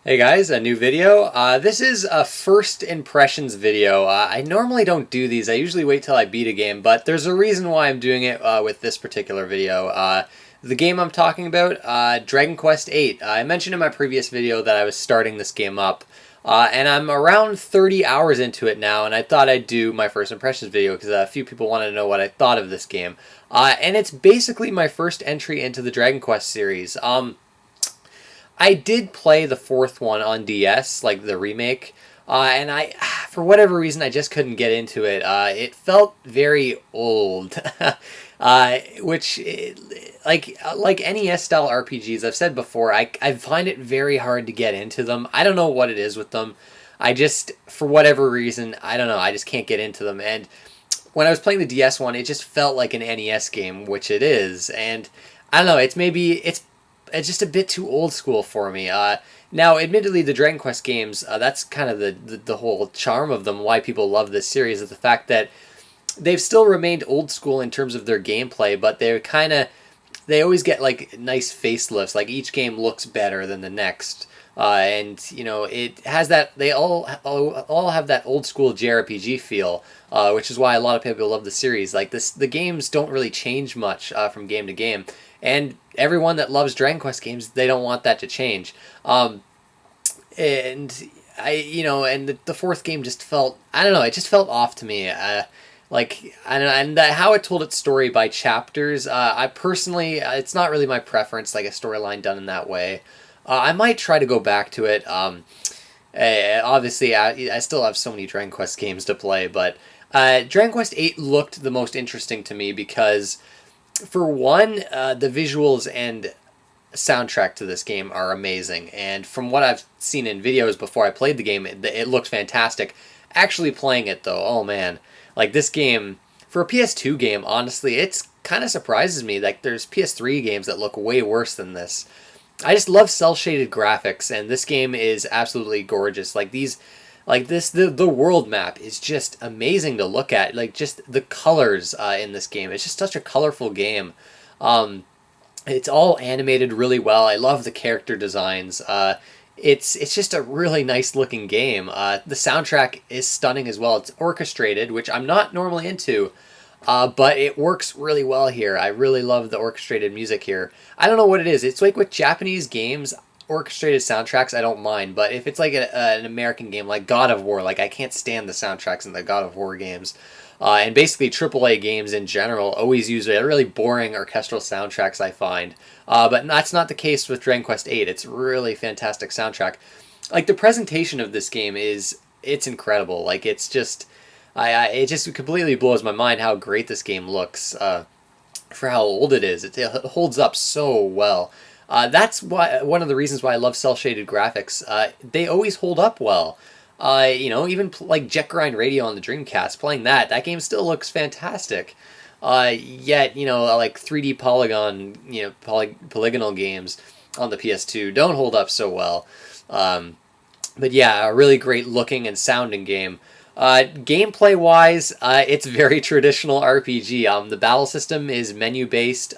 Hey guys, a new video. This is a first impressions video. I normally don't do these. I usually wait till I beat a game, but there's a reason why I'm doing it with this particular video. The game I'm talking about, Dragon Quest VIII. I mentioned in my previous video that I was starting this game up, and I'm around 30 hours into it now, and I thought I'd do my first impressions video because a few people wanted to know what I thought of this game. And it's basically my first entry into the Dragon Quest series. I did play the fourth one on DS, like the remake, and for whatever reason, I just couldn't get into it. It felt very old, which, like NES style RPGs, I've said before, I find it very hard to get into them. I don't know what it is with them. I just, for whatever reason, I don't know. I just can't get into them. And when I was playing the DS one, it just felt like an NES game, which it is. And I don't know. It's just a bit too old school for me. Now, admittedly, the Dragon Quest games, that's kind of the whole charm of them, why people love this series, is the fact that they've still remained old school in terms of their gameplay, but they always get like nice facelifts. Like each game looks better than the next. And it has that they all have that old school JRPG feel, which is why a lot of people love the series. Like this, the games don't really change much from game to game, and everyone that loves Dragon Quest games, they don't want that to change. And the fourth game just felt, I don't know, it just felt off to me. Like I don't know, and how it told its story by chapters. I personally, it's not really my preference, like a storyline done in that way. I might try to go back to it. Obviously, I still have so many Dragon Quest games to play, but Dragon Quest VIII looked the most interesting to me because, for one, the visuals and soundtrack to this game are amazing. And from what I've seen in videos before I played the game, it looked fantastic. Actually playing it, though, oh man. Like, this game, for a PS2 game, honestly, it's kind of surprises me. Like, there's PS3 games that look way worse than this. I just love cel-shaded graphics, and this game is absolutely gorgeous. The world map is just amazing to look at. Like, just the colors in this game. It's just such a colorful game. It's all animated really well. I love the character designs. It's just a really nice looking game. The soundtrack is stunning as well. It's orchestrated, which I'm not normally into. But it works really well here. I really love the orchestrated music here. I don't know what it is. It's like with Japanese games, orchestrated soundtracks, I don't mind. But if it's like an American game like God of War, like I can't stand the soundtracks in the God of War games. And basically AAA games in general always use really boring orchestral soundtracks, I find. But that's not the case with Dragon Quest VIII. It's really fantastic soundtrack. Like the presentation of this game it's incredible. Like it's just... it just completely blows my mind how great this game looks for how old it is. It holds up so well. That's one of the reasons why I love cel-shaded graphics. They always hold up well. Even like Jet Grind Radio on the Dreamcast, playing that game still looks fantastic. Yet, like 3D polygon, polygonal games on the PS2 don't hold up so well. But yeah, a really great looking and sounding game. Gameplay wise, it's very traditional RPG. The battle system is menu based.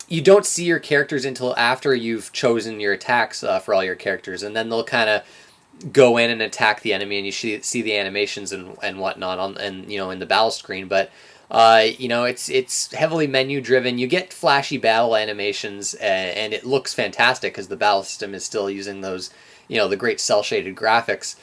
You don't see your characters until after you've chosen your attacks for all your characters, and then they'll kind of go in and attack the enemy, and you see the animations and whatnot in the battle screen. But it's heavily menu driven. You get flashy battle animations, and it looks fantastic because the battle system is still using those the great cel shaded graphics.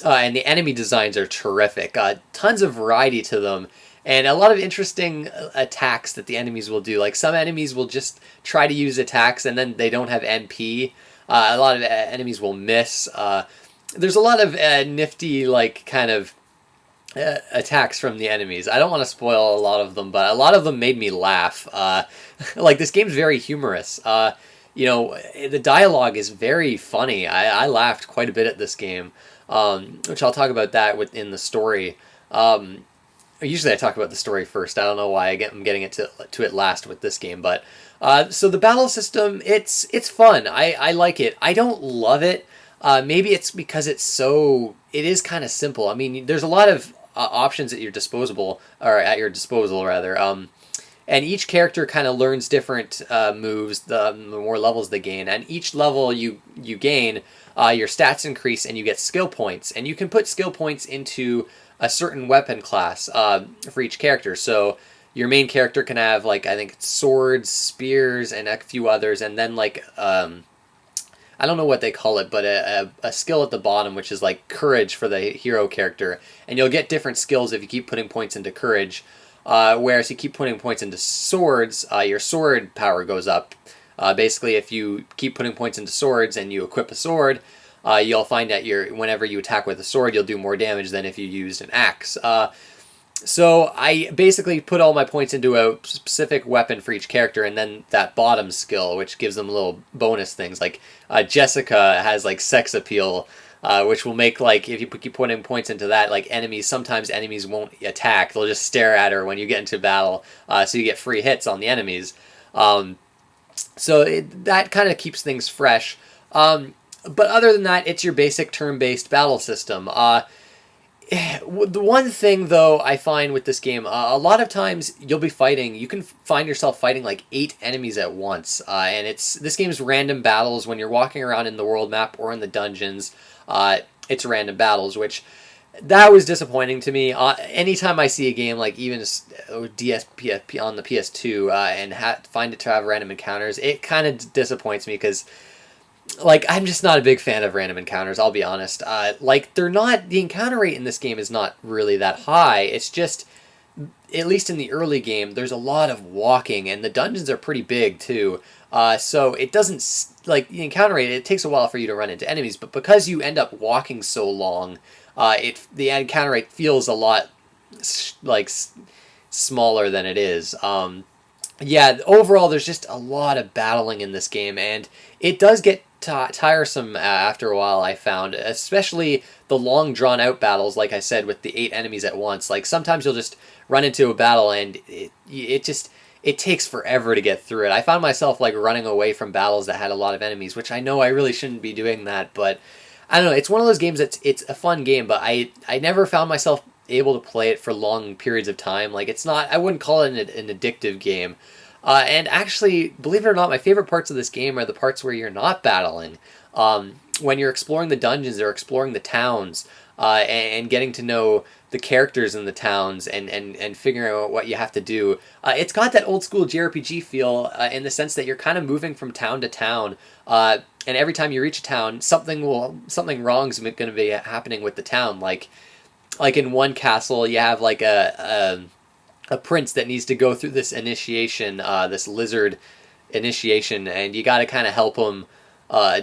And the enemy designs are terrific. Tons of variety to them, and a lot of interesting attacks that the enemies will do. Like some enemies will just try to use attacks and then they don't have MP. A lot of enemies will miss. There's a lot of nifty kind of attacks from the enemies. I don't want to spoil a lot of them, but a lot of them made me laugh. Like this game's very humorous. The dialogue is very funny. I laughed quite a bit at this game. Which I'll talk about that within the story. Usually I talk about the story first. I don't know why I'm getting it to it last with this game, but so the battle system, it's fun. I like it. I don't love it. Maybe it's because it is kind of simple. I mean, there's a lot of options at your disposal rather. and each character kind of learns different moves the more levels they gain. And each level you gain, your stats increase and you get skill points. And you can put skill points into a certain weapon class for each character. So your main character can have, like, I think it's swords, spears, and a few others, and then like I don't know what they call it, but a skill at the bottom, which is like courage for the hero character. And you'll get different skills if you keep putting points into courage. Whereas you keep putting points into swords, your sword power goes up. Basically, if you keep putting points into swords and you equip a sword, you'll find that whenever you attack with a sword, you'll do more damage than if you used an axe. So I basically put all my points into a specific weapon for each character, and then that bottom skill, which gives them little bonus things. Like Jessica has like sex appeal, which will make, like, if you keep putting points into that, like sometimes enemies won't attack; they'll just stare at her when you get into battle, so you get free hits on the enemies. That kind of keeps things fresh. But other than that, it's your basic turn-based battle system. The one thing, though, I find with this game, a lot of times you can find yourself fighting like 8 enemies at once, and this game's random battles when you're walking around in the world map or in the dungeons. It's random battles, which that was disappointing to me. Anytime I see a game like even DSP on the PS2 and find it to have random encounters, it kind of disappoints me because, like, I'm just not a big fan of random encounters, I'll be honest. The encounter rate in this game is not really that high. It's just, at least in the early game, there's a lot of walking, and the dungeons are pretty big, too. So it doesn't, like, the encounter rate, it takes a while for you to run into enemies, but because you end up walking so long, the encounter rate feels a lot, smaller than it is. Overall, there's just a lot of battling in this game, and it does get tiresome after a while, I found, especially the long drawn-out battles, like I said, with the 8 enemies at once. Like, sometimes you'll just run into a battle, and it takes forever to get through it. I found myself, like, running away from battles that had a lot of enemies, which I know I really shouldn't be doing that, but I don't know, it's one of those games it's a fun game, but I never found myself able to play it for long periods of time. Like, I wouldn't call it an addictive game. And actually, believe it or not, my favorite parts of this game are the parts where you're not battling. When you're exploring the dungeons or exploring the towns, and getting to know the characters in the towns and figuring out what you have to do. It's got that old school JRPG feel in the sense that you're kind of moving from town to town. And every time you reach a town, something wrong is going to be happening with the town. Like in one castle, you have like a prince that needs to go through this initiation, this lizard initiation, and you got to kind of help him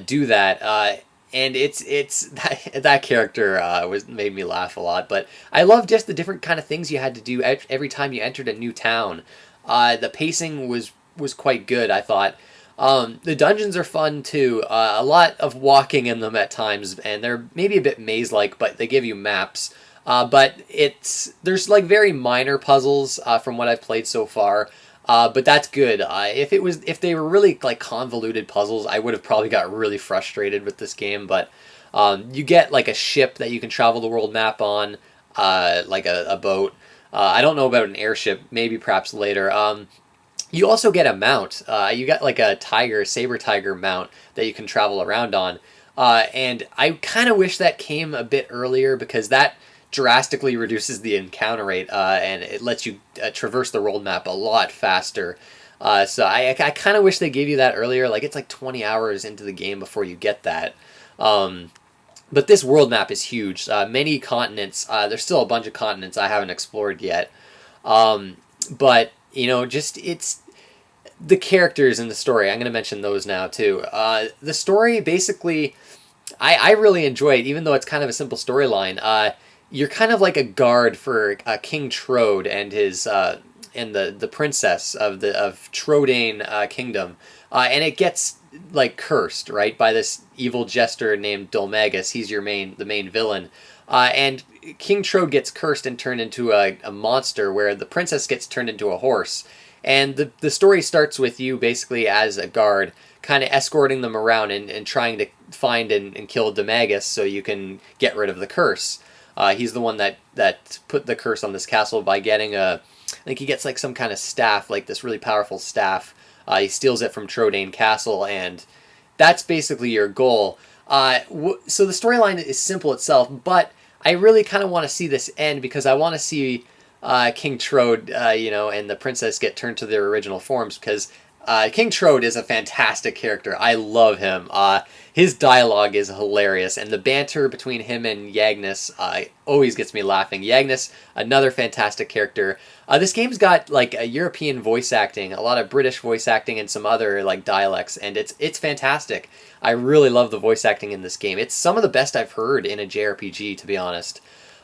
do that. And it's that character made me laugh a lot. But I love just the different kind of things you had to do every time you entered a new town. The pacing was quite good, I thought. The dungeons are fun too. A lot of walking in them at times, and they're maybe a bit maze-like, but they give you maps. But there's like very minor puzzles from what I've played so far. But that's good. If they were really like convoluted puzzles, I would have probably got really frustrated with this game. But you get like a ship that you can travel the world map on, like a boat. I don't know about an airship. Maybe perhaps later. You also get a mount. You got like a saber tiger mount that you can travel around on. And I kind of wish that came a bit earlier because that drastically reduces the encounter rate, and it lets you traverse the world map a lot faster. So I kind of wish they gave you that earlier. Like, it's like 20 hours into the game before you get that. But this world map is huge. Many continents. There's still a bunch of continents I haven't explored yet. But, it's the characters in the story. I'm going to mention those now, too. The story, basically, I really enjoy it, even though it's kind of a simple storyline. You're kind of like a guard for King Trode and his and the princess of Trodane Kingdom, and it gets like cursed, right, by this evil jester named Dulmagus. He's the main villain, and King Trode gets cursed and turned into a monster, where the princess gets turned into a horse. And the story starts with you basically as a guard, kind of escorting them around and trying to find and kill Dulmagus so you can get rid of the curse. He's the one that put the curse on this castle by getting a I think he gets like some kind of staff, like this really powerful staff. He steals it from Trodaine Castle, and that's basically your goal. So the storyline is simple itself, but I really kind of want to see this end because I want to see King Trode, and the princess get turned to their original forms, because King Trode is a fantastic character. I love him. His dialogue is hilarious, and the banter between him and Yagnis always gets me laughing. Yagnis, another fantastic character. This game's got like a European voice acting, a lot of British voice acting, and some other like dialects, and it's fantastic. I really love the voice acting in this game. It's some of the best I've heard in a JRPG, to be honest.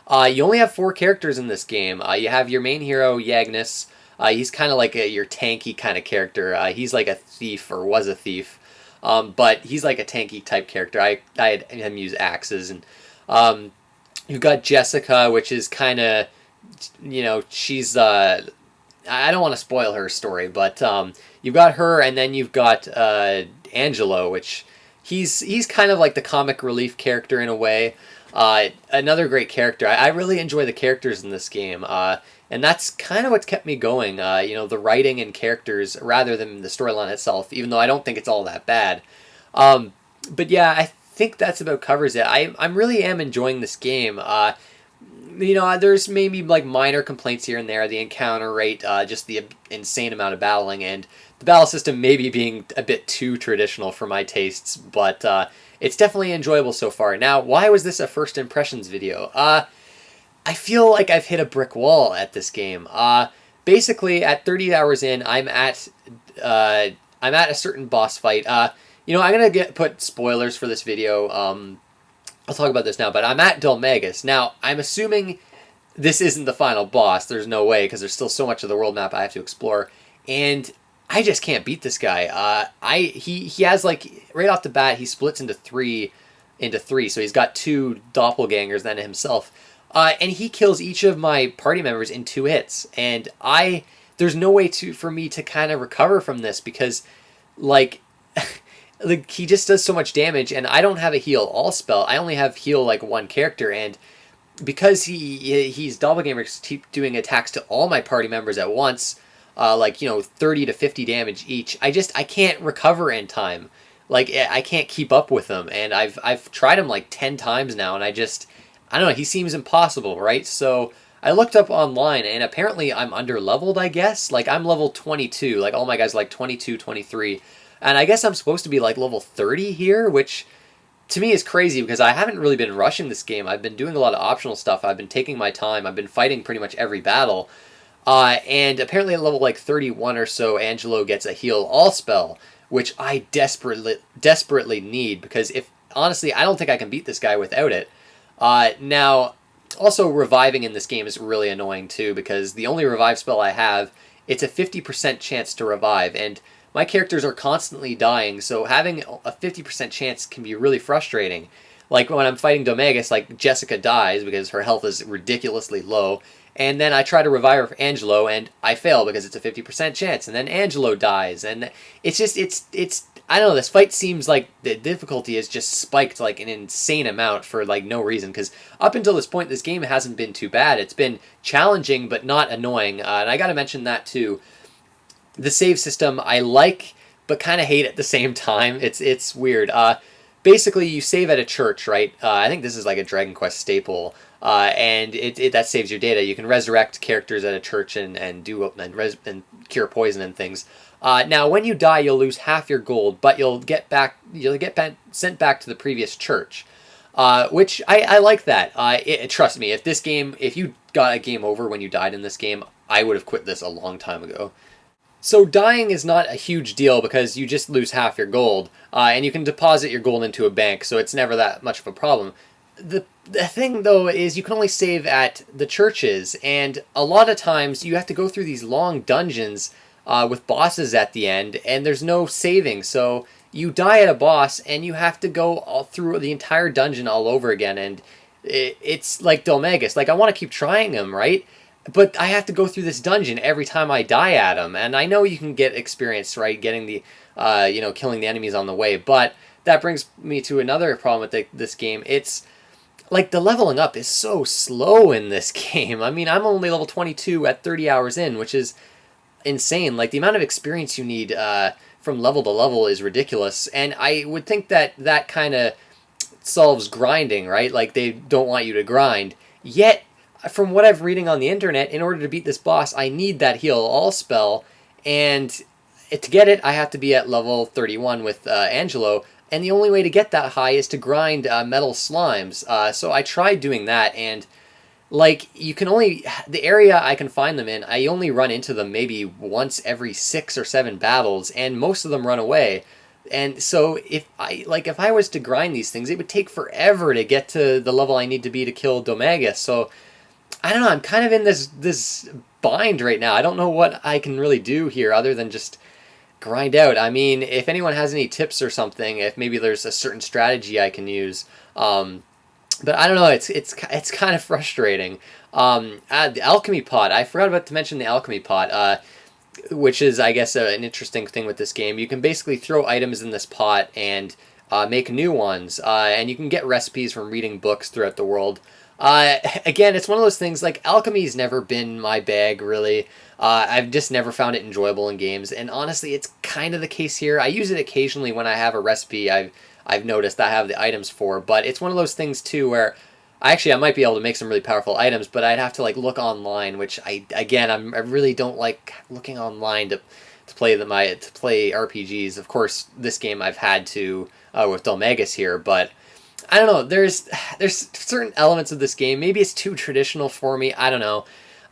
You only have 4 characters in this game. You have your main hero, Yagnis. He's kind of like your tanky kind of character. He's like a thief, or was a thief. But he's like a tanky type character. I had him use axes. And you've got Jessica, which is kind of, she's... I don't want to spoil her story, but you've got her, and then you've got Angelo, which he's kind of like the comic relief character in a way. Another great character. I really enjoy the characters in this game. And that's kind of what's kept me going, the writing and characters rather than the storyline itself, even though I don't think it's all that bad. But yeah, I think that's about covers it. I really am enjoying this game. There's maybe like minor complaints here and there, the encounter rate, just the insane amount of battling, and the battle system maybe being a bit too traditional for my tastes, but it's definitely enjoyable so far. Now, why was this a first impressions video? I feel like I've hit a brick wall at this game. Basically, at 30 hours in, I'm at a certain boss fight. I'm gonna put spoilers for this video. I'll talk about this now, but I'm at Dhalmegus. Now, I'm assuming this isn't the final boss. There's no way, because there's still so much of the world map I have to explore, and I just can't beat this guy. He has like right off the bat, he splits into three, so he's got 2 doppelgangers then himself. And he kills each of my party members in 2 hits. And there's no way for me to kind of recover from this, because, like, he just does so much damage, and I don't have a heal all spell. I only have heal, like, 1 character, and because he's doppelgangers keep doing attacks to all my party members at once, 30 to 50 damage each, I can't recover in time. Like, I can't keep up with him, and I've tried him, like, 10 times now, and I don't know, he seems impossible, right? So I looked up online, and apparently I'm under-leveled, I guess. Like, I'm level 22, like all my guys are like 22, 23. And I guess I'm supposed to be like level 30 here, which to me is crazy because I haven't really been rushing this game. I've been doing a lot of optional stuff. I've been taking my time. I've been fighting pretty much every battle. And apparently at level like 31 or so, Angelo gets a heal all spell, which I desperately need, because honestly, I don't think I can beat this guy without it. Now, also reviving in this game is really annoying too, because the only revive spell I have, it's a 50% chance to revive, and my characters are constantly dying, so having a 50% chance can be really frustrating. Like when I'm fighting Dhalmegus, like Jessica dies because her health is ridiculously low, and then I try to revive Angelo and I fail because it's a 50% chance, and then Angelo dies, and it's I don't know, this fight seems like the difficulty is just spiked like an insane amount for like no reason, because up until this point this game hasn't been too bad. It's been challenging but not annoying, and I gotta mention that too. The save system I like but kind of hate at the same time. It's weird. Basically you save at a church, right? I think this is like a Dragon Quest staple, and that saves your data. You can resurrect characters at a church and cure poison and things. Now, when you die, you'll lose half your gold, but you'll get sent back to the previous church, which I like that. Trust me, if you got a game over when you died in this game, I would have quit this a long time ago. So dying is not a huge deal because you just lose half your gold, and you can deposit your gold into a bank, so it's never that much of a problem. The thing, though, is you can only save at the churches, and a lot of times you have to go through these long dungeons with bosses at the end, and there's no saving, so you die at a boss, and you have to go all through the entire dungeon all over again, and it's like Dhalmegus. Like, I want to keep trying him, right? But I have to go through this dungeon every time I die at him, and I know you can get experience, right, getting the, killing the enemies on the way, but that brings me to another problem with this game. like the leveling up is so slow in this game. I mean, I'm only level 22 at 30 hours in, which is insane. Like the amount of experience you need from level to level is ridiculous. And I would think that that kind of solves grinding, right? Like they don't want you to grind. Yet, from what I'm reading on the internet, in order to beat this boss, I need that heal all spell, and to get it, I have to be at level 31 with Angelo. And the only way to get that high is to grind metal slimes. So I tried doing that, and like you can only the area I can find them in, I only run into them maybe once every 6 or 7 battles, and most of them run away. And so if I was to grind these things, it would take forever to get to the level I need to be to kill Domagus. So I don't know, I'm kind of in this bind right now. I don't know what I can really do here other than just grind out. I mean, if anyone has any tips or something, if maybe there's a certain strategy I can use, but I don't know. It's kind of frustrating. The alchemy pot. I forgot about to mention the alchemy pot, which is I guess an interesting thing with this game. You can basically throw items in this pot and make new ones, and you can get recipes from reading books throughout the world. Again, it's one of those things like alchemy's never been my bag really. I've just never found it enjoyable in games, and honestly, it's kind of the case here. I use it occasionally when I have a recipe I've noticed that I have the items for, but it's one of those things too where I might be able to make some really powerful items, but I'd have to like look online, which I really don't like looking online to play to play RPGs. Of course, this game I've had to with Domagus here, but I don't know. There's certain elements of this game. Maybe it's too traditional for me. I don't know.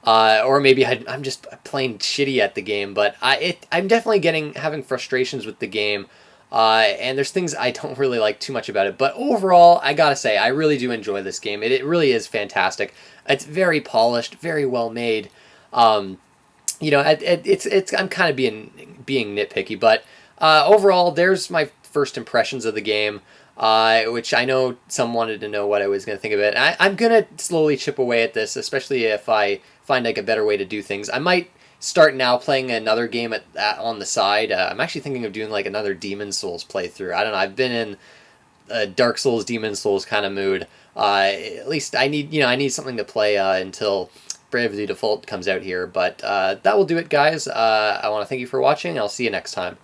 Or maybe I'm just playing shitty at the game, but I'm definitely having frustrations with the game. And there's things I don't really like too much about it. But overall, I gotta say, I really do enjoy this game. It really is fantastic. It's very polished, very well made. Um, I'm kind of being nitpicky, but overall, there's my first impressions of the game. Which I know some wanted to know what I was going to think of it. I'm going to slowly chip away at this, especially if I find like a better way to do things. I might start now playing another game on the side. I'm actually thinking of doing like another Demon Souls playthrough. I don't know. I've been in a Dark Souls, Demon Souls kind of mood. At least I need something to play until Bravely Default comes out here. But that will do it, guys. I want to thank you for watching. I'll see you next time.